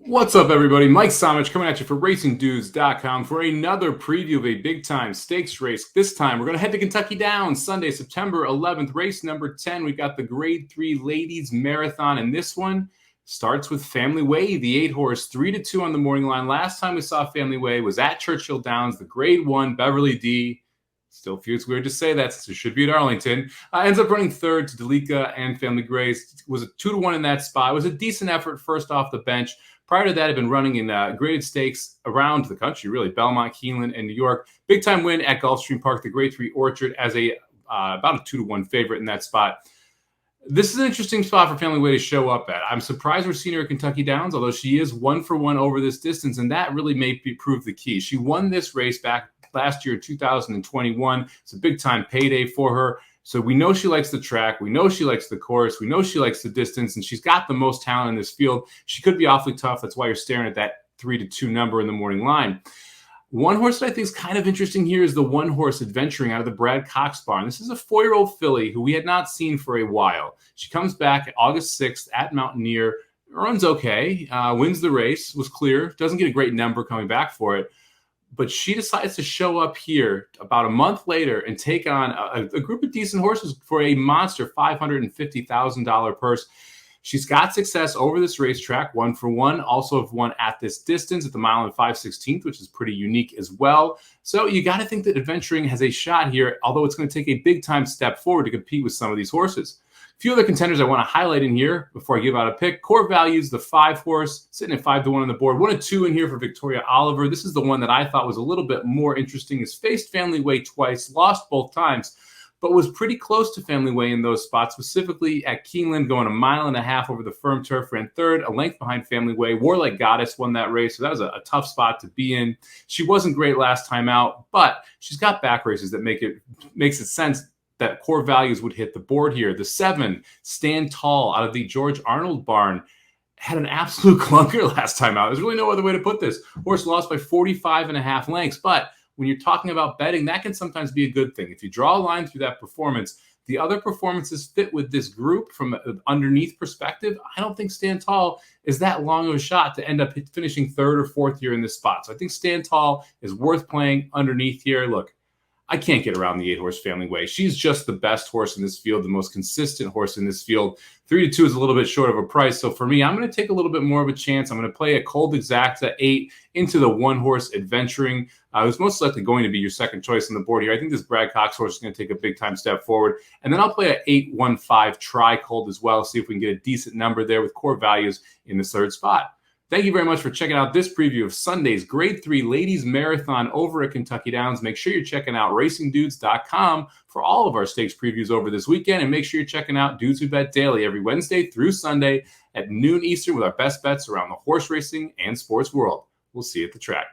What's up, everybody? Mike Somich coming at you for RacingDudes.com for another preview of a big-time stakes race. This time, we're going to head to Kentucky Downs, Sunday, September 11th, race number 10. We've got the Grade 3 Ladies Marathon, and this one starts with Family Way, the 8-horse, 3-2 on the morning line. Last time we saw Family Way was at Churchill Downs, the Grade 1 Beverly D. Still feels weird to say that since it should be at Arlington. Ends up running third to Delika and Family Grace. Was a 2-1 in that spot. It was a decent effort first off the bench. Prior to that, I've been running in graded stakes around the country, really, Belmont, Keeneland, and New York. Big-time win at Gulfstream Park, the Grade 3 Orchard, as about a 2-1 favorite in that spot. This is an interesting spot for Family Way to show up at. I'm surprised we're seeing her at Kentucky Downs, although she is 1-for-1 over this distance, and that really may prove the key. She won this race back last year, 2021. It's a big-time payday for her. So we know she likes the track. We know she likes the course. We know she likes the distance, and she's got the most talent in this field. She could be awfully tough. That's why you're staring at that 3-2 number in the morning line. One horse that I think is kind of interesting here is the one-horse Adventuring out of the Brad Cox barn. This is a 4-year-old filly who we had not seen for a while. She comes back August 6th at Mountaineer, runs okay, wins the race, was clear, doesn't get a great number coming back for it. But she decides to show up here about a month later and take on a group of decent horses for a monster $550,000 purse. She's got success over this racetrack, 1-for-1, also have won at this distance at the mile and 5/16, which is pretty unique as well. So you got to think that Adventuring has a shot here, although it's going to take a big-time step forward to compete with some of these horses. A few other contenders I want to highlight in here before I give out a pick. Core Values, the 5-horse, sitting at 5-1 on the board. 1-2 in here for Victoria Oliver. This is the one that I thought was a little bit more interesting. Has faced Family Way twice, lost both times, but was pretty close to Family Way in those spots, specifically at Keeneland, going 1.5 miles over the firm turf, ran third, a length behind Family Way. Warlike Goddess won that race, so that was a tough spot to be in. She wasn't great last time out, but she's got back races that makes it sense that Core Values would hit the board here. The 7, Stand Tall, out of the George Arnold barn, had an absolute clunker last time out. There's really no other way to put this. Horse lost by 45.5 lengths, but when you're talking about betting, that can sometimes be a good thing. If you draw a line through that performance, the other performances fit with this group from an underneath perspective. I don't think Stand Tall is that long of a shot to end up finishing third or fourth here in this spot. So I think Stand Tall is worth playing underneath here. Look, I can't get around the 8-horse Family Way. She's just the best horse in this field, the most consistent horse in this field. 3-2 is a little bit short of a price. So for me, I'm going to take a little bit more of a chance. I'm going to play a Cold Exacta 8 into the 1-horse Adventuring. Who's most likely going to be your second choice on the board here. I think this Brad Cox horse is going to take a big-time step forward. And then I'll play a 8-1-5 Tri Cold as well, see if we can get a decent number there with Core Values in the third spot. Thank you very much for checking out this preview of Sunday's Grade 3 Ladies Marathon over at Kentucky Downs. Make sure you're checking out RacingDudes.com for all of our stakes previews over this weekend. And make sure you're checking out Dudes Who Bet Daily every Wednesday through Sunday at noon Eastern with our best bets around the horse racing and sports world. We'll see you at the track.